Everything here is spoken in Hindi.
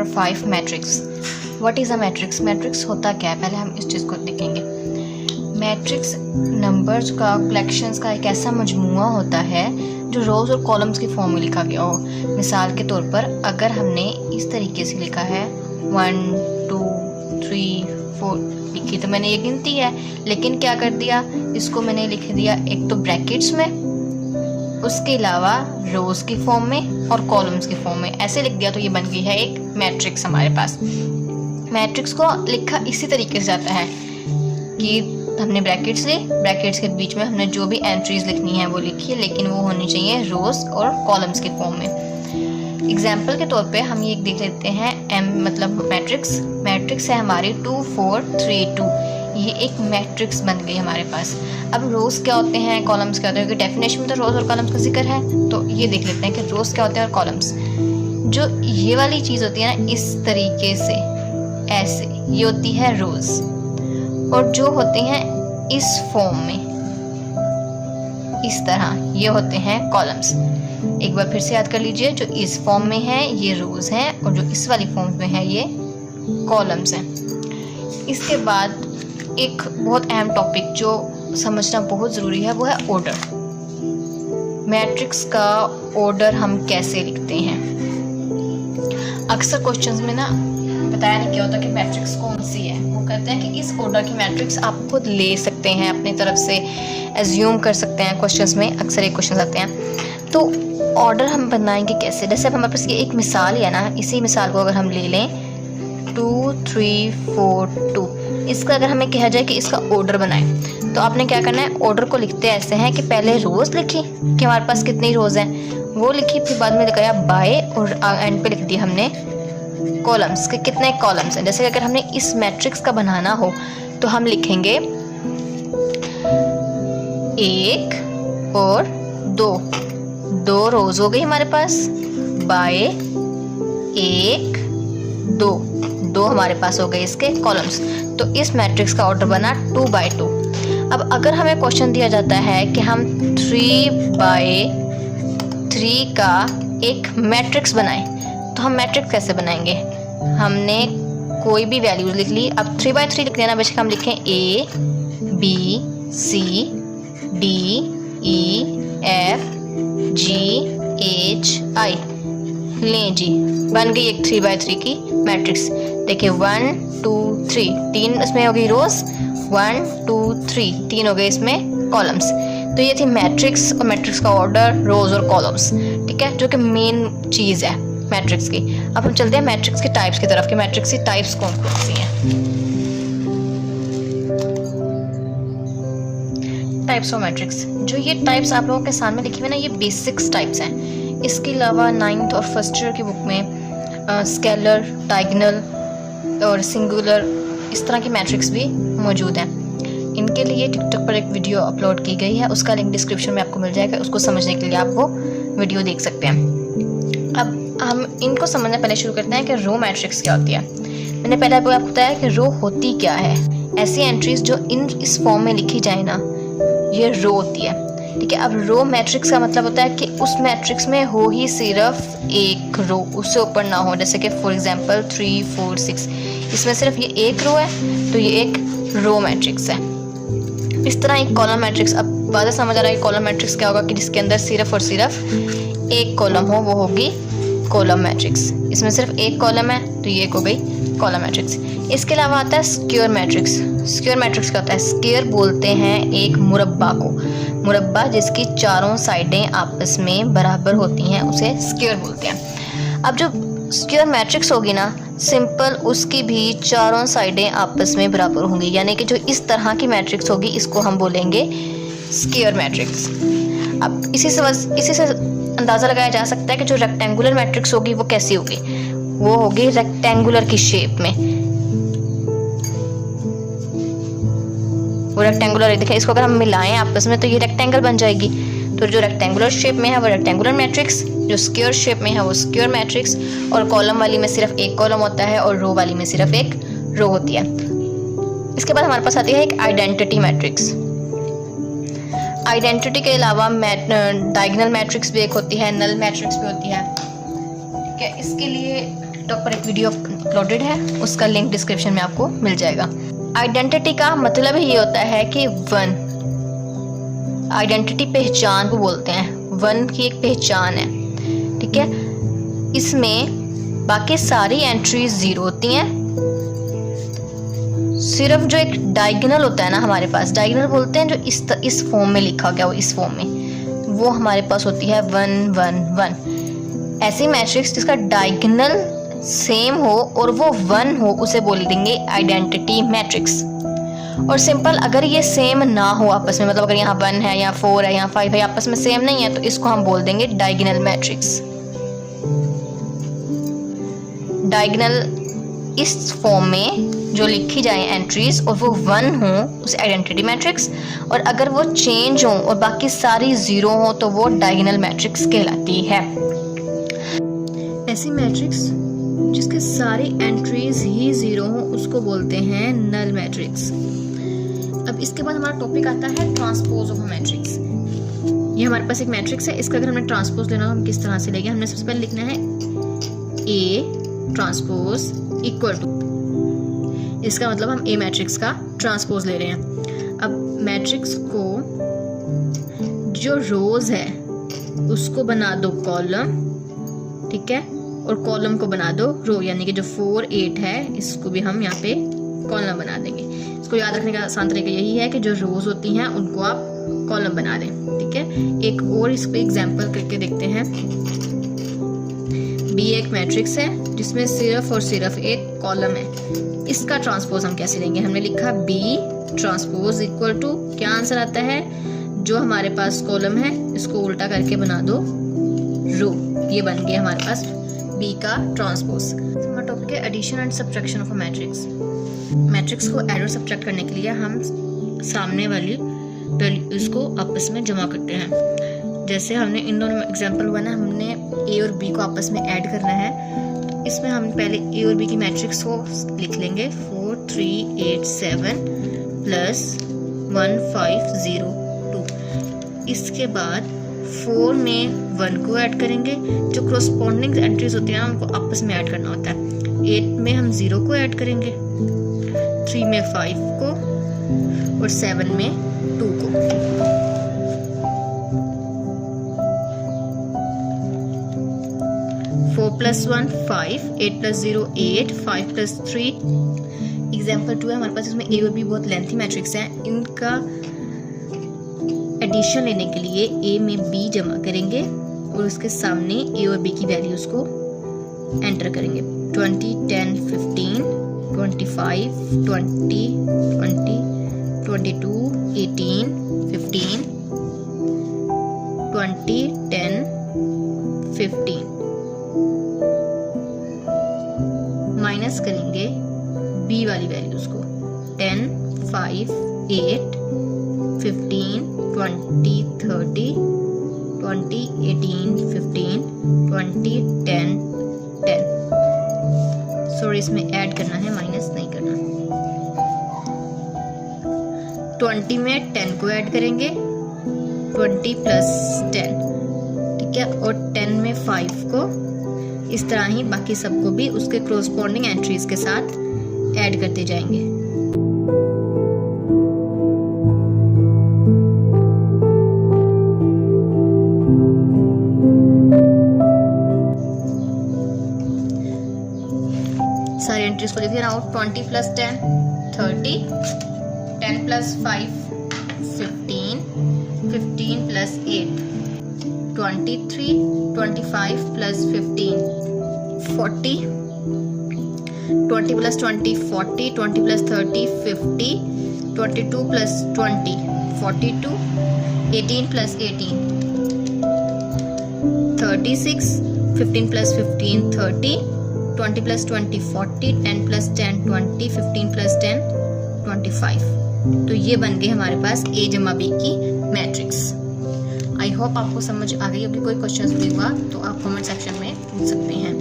Chapter 5 matrix. What is a matrix? Matrix होता क्या है, पहले हम इस चीज़ को देखेंगे। मैट्रिक्स नंबर्स का कलेक्शंस का एक ऐसा मजमूआ होता है जो रोज़ और कॉलम्स की फॉर्म में लिखा गया हो। मिसाल के तौर पर अगर हमने इस तरीके से लिखा है 1 2 3 4 लिखी, तो मैंने ये गिनती है, लेकिन क्या कर दिया, इसको मैंने लिख दिया एक तो ब्रैकेट्स में, उसके अलावा रोज़ की फॉर्म में और कॉलम्स की फॉर्म में, ऐसे लिख दिया, तो ये बन गई है एक मैट्रिक्स हमारे पास। मैट्रिक्स को लिखा इसी तरीके से जाता है कि हमने ब्रैकेट्स ली, ब्रैकेट्स के बीच में हमने जो भी एंट्रीज लिखनी है वो लिखी है, लेकिन वो होनी चाहिए रोज़ और कॉलम्स के फॉर्म में। एग्जाम्पल के तौर पे हम ये देख लेते हैं एम मतलब मैट्रिक्स है हमारी 2 4 3 2, ये एक मैट्रिक्स बन गई हमारे पास। अब रोज़ क्या होते हैं, कॉलम्स क्या होते हैं, क्योंकि डेफिनेशन में तो रोज़ और कॉलम्स का जिक्र है, तो ये देख लेते हैं कि रोज़ क्या होते हैं और कॉलम्स। जो ये वाली चीज़ होती है ना, इस तरीके से ऐसे, ये होती है रोज़, और जो होते हैं इस फॉर्म में इस तरह, ये होते हैं कॉलम्स। एक बार फिर से याद कर लीजिए, जो इस फॉर्म में है ये रोज़ हैं और जो इस वाली फॉर्म में है ये कॉलम्स हैं। इसके बाद एक बहुत अहम टॉपिक जो समझना बहुत ज़रूरी है वो है ऑर्डर। मैट्रिक्स का ऑर्डर हम कैसे लिखते हैं। अक्सर क्वेश्चंस में ना बताया नहीं क्या होता कि मैट्रिक्स कौन सी है, वो कहते हैं कि इस ऑर्डर की मैट्रिक्स आप खुद ले सकते हैं, अपनी तरफ से एज्यूम कर सकते हैं। क्वेश्चंस में अक्सर एक क्वेश्चन आते हैं, तो ऑर्डर हम बनाएंगे कैसे। जैसे अब हमारे पास ये एक मिसाल है ना, इसी मिसाल को अगर हम ले लें 2 3 4 2, इसका अगर हमें कहा जाए कि इसका ऑर्डर बनाएं, तो आपने क्या करना है, ऑर्डर को लिखते ऐसे हैं कि पहले रोज़ लिखी कि हमारे पास कितनी रोज़ हैं वो लिखी, फिर बाद में लिखाया बाय और एंड पे लिख दिया हमने कॉलम्स के कितने कॉलम्स हैं। जैसे अगर हमने इस मैट्रिक्स का बनाना हो तो हम लिखेंगे 1 और 2 रोज हो गई हमारे पास, बाय 1 2 हमारे पास हो गए इसके कॉलम्स। तो इस मैट्रिक्स का ऑर्डर बना 2 by 2। अब अगर हमें क्वेश्चन दिया जाता है कि हम 3 by 3 का एक मैट्रिक्स बनाएं, तो हम मैट्रिक्स कैसे बनाएंगे। हमने कोई भी वैल्यूज लिख ली, अब 3 by 3 लिख देना, बेशक हम लिखें A B C D E F G H I, लें जी बन गई एक 3 by 3 की मैट्रिक्स। देखिए 1 2 3, 3 इसमें हो गई रोज, 1 2 3 3 हो गए इसमें कॉलम्स। तो ये थी मैट्रिक्स और मैट्रिक्स का ऑर्डर, रोज और कॉलम्स, ठीक है, जो कि मेन चीज़ है मैट्रिक्स की। अब हम चलते हैं मैट्रिक्स के टाइप्स की तरफ कि मैट्रिक्स की टाइप्स कौन कौन सी हैं। टाइप्स ऑफ मैट्रिक्स, जो ये टाइप्स आप लोगों के सामने लिखी हुई ना, ये बेसिक्स टाइप्स हैं। इसके अलावा 9th और फर्स्ट ईयर की बुक में स्केलर, डायगोनल और सिंगुलर, इस तरह की मैट्रिक्स भी मौजूद हैं। इनके लिए टिकटॉक पर एक वीडियो अपलोड की गई है, उसका लिंक डिस्क्रिप्शन में आपको मिल जाएगा, उसको समझने के लिए आप वो वीडियो देख सकते हैं। अब हम इनको समझना पहले शुरू करते हैं कि रो मैट्रिक्स क्या होती है। मैंने पहले आपको बताया कि रो होती क्या है। ऐसी एंट्रीज जो इस फॉर्म में लिखी जाए ना, ये रो होती है, ठीक है। अब रो मैट्रिक्स का मतलब होता है कि उस मैट्रिक्स में हो ही सिर्फ एक रो, उससे ऊपर ना हो। जैसे कि फॉर एग्जांपल 3 4 6, इसमें सिर्फ ये एक रो है, तो ये एक रो मैट्रिक्स है। इस तरह एक कॉलम मैट्रिक्स, अब बात समझ आ रहा है कि कॉलम मैट्रिक्स क्या होगा, कि जिसके अंदर सिर्फ और सिर्फ एक कॉलम हो, वो होगी कॉलम मैट्रिक्स। इसमें सिर्फ एक कॉलम है, तो ये एक हो गई कॉलम मैट्रिक्स। इसके अलावा आता है स्क्वायर मैट्रिक्स। स्क्वायर मैट्रिक्स क्या होता है, स्क्वायर बोलते हैं एक मुरब्बा को, मुरब्बा जिसकी चारों साइडें आपस में बराबर होती हैं उसे स्क्वायर बोलते हैं। अब जो स्क्वायर मैट्रिक्स होगी ना, सिंपल उसकी भी चारों साइडें आपस में बराबर होंगी, यानी कि जो इस तरह की मैट्रिक्स होगी इसको हम बोलेंगे स्क्वायर मैट्रिक्स। अब इसी से अंदाज़ा लगाया जा सकता है कि जो रेक्टेंगुलर मैट्रिक्स होगी वो कैसी होगी, वो होगी रेक्टेंगुलर की शेप में। वो रेक्टेंगुलर है, देखिए इसको अगर हम मिलाएं आपस में तो ये रेक्टेंगल बन जाएगी। तो जो रेक्टेंगुलर शेप में है वो रेक्टेंगुलर मैट्रिक्स, जो स्क्वायर शेप में है वो स्क्वायर मैट्रिक्स, और कॉलम वाली में सिर्फ एक कॉलम होता है और रो वाली में सिर्फ एक रो होती है। इसके बाद हमारे पास आती है एक आइडेंटिटी मैट्रिक्स। आइडेंटिटी के अलावा डायगोनल मैट्रिक्स भी एक होती है, नल मैट्रिक्स भी होती है, ठीक है। इसके लिए टिकटॉक पर एक वीडियो अपलोडेड है, उसका लिंक डिस्क्रिप्शन में आपको मिल जाएगा। आइडेंटिटी का मतलब ही ये होता है कि वन, आइडेंटिटी पहचान को बोलते हैं, वन की एक पहचान है, ठीक है। इसमें बाकी सारी एंट्रीज जीरो होती हैं, सिर्फ जो एक डायगोनल होता है ना हमारे पास, डायगोनल बोलते हैं जो इस फॉर्म में लिखा गया हो, इस फॉर्म में, वो हमारे पास होती है 1 1 1। ऐसी मैट्रिक्स जिसका डायगोनल सेम हो और वो 1 हो उसे बोल देंगे आइडेंटिटी मैट्रिक्स। और सिंपल अगर ये सेम ना हो आपस में, मतलब अगर यहाँ 1 है, यहाँ 4 है, यहाँ 5 है, आपस में सेम नहीं है, तो इसको हम बोल देंगे डायगोनल मैट्रिक्स। डायगोनल इस फॉर्म में जो लिखी जाए एंट्रीज और वो 1 हो उसे आइडेंटिटी मैट्रिक्स, और अगर वो चेंज हो और बाकी सारी जीरो हो तो वो डायगोनल मैट्रिक्स कहलाती है। ऐसी मैट्रिक्स जिसके सारी एंट्रीज ही जीरो हो उसको बोलते हैं नल मैट्रिक्स। अब इसके बाद हमारा टॉपिक आता है ट्रांसपोज ऑफ अ मैट्रिक्स। ये हमारे पास एक मैट्रिक्स है, इसका अगर हमने ट्रांसपोज लेना हो हम किस तरह से लेंगे? हमने सबसे पहले लिखना है A ट्रांसपोज इक्वल टू, इसका मतलब हम ए मैट्रिक्स का ट्रांसपोज ले रहे हैं। अब मैट्रिक्स को जो रोज है उसको बना दो कॉलम, ठीक है, और कॉलम को बना दो रो, यानी कि जो 4 8 है इसको भी हम यहाँ पे कॉलम बना देंगे। इसको याद रखने का आसान तरीका यही है कि जो रोज होती हैं उनको आप कॉलम बना दें, ठीक है। एक और इस पे एग्जांपल करके देखते हैं। बी एक मैट्रिक्स है जिसमें सिर्फ और सिर्फ एक कॉलम है, इसका ट्रांसपोज हम कैसे लेंगे? हमने लिखा बी ट्रांसपोज इक्वल टू, क्या आंसर आता है? जो हमारे पास कॉलम है इसको उल्टा करके बना दो रो, ये बन गया हमारे पास बी का ट्रांसपोज। हमारा टॉपिक है addition and subtraction of a matrix. Matrix को ऐड और सब्ट्रैक्ट करने के लिए हम सामने वाली वैल्यूज को आपस में जमा करते हैं। जैसे हमने इन दोनों में एग्जांपल हुआ ना, हमने ए और बी को आपस में ऐड करना है। इसमें हम पहले ए और बी की मैट्रिक्स को लिख लेंगे 4 3 8 7 प्लस 1 5 0 2। इसके बाद 4 में 1 को ऐड करेंगे, जो क्रोस्पोंडिंग एंट्रीज होती हैं उनको आपस में ऐड करना होता है। 8 में हम 0 को ऐड करेंगे, 3 में 5 को और 7 में 2 को। 4 + 1 5, 8 + 0 8, 5 + 3। एग्जाम्पल 2 है हमारे पास, इसमें ए और बी बहुत लेंथी मैट्रिक्स हैं। इनका एडिशन लेने के लिए ए में बी जमा करेंगे और उसके सामने ए और बी की वैल्यूज को एंटर करेंगे। 20 10 15 25 20 20 22 18 15 20 10 15। माइनस करेंगे बी वाली वैल्यूज को, 10 5 8 15 20 30 20 18 15 20 10 10। सॉरी, इसमें ऐड करना है, माइनस नहीं करना। 20 में 10 को ऐड करेंगे, 20 + 10, ठीक है, और 10 में 5 को। इस तरह ही बाकी सबको भी उसके क्रोस्पोंडिंग एंट्रीज के साथ ऐड करते जाएंगे। सारी एंट्रीज को देखिए ना, 20 + 10 30, 10 + 5 15, 15 + 8 23, 25 + 15 40, 20 + 20 40, 20 + 30 50, 22 + 20 42, 18 + 18 36, 15 + 15 30, 20 + 20 40, 10 + 10 20, 15 + 10 25। तो ये बन गई हमारे पास A जमा B की मैट्रिक्स। आई होप आपको समझ आ गई होगी। कोई क्वेश्चन भी हुआ तो आप कमेंट सेक्शन में पूछ सकते हैं।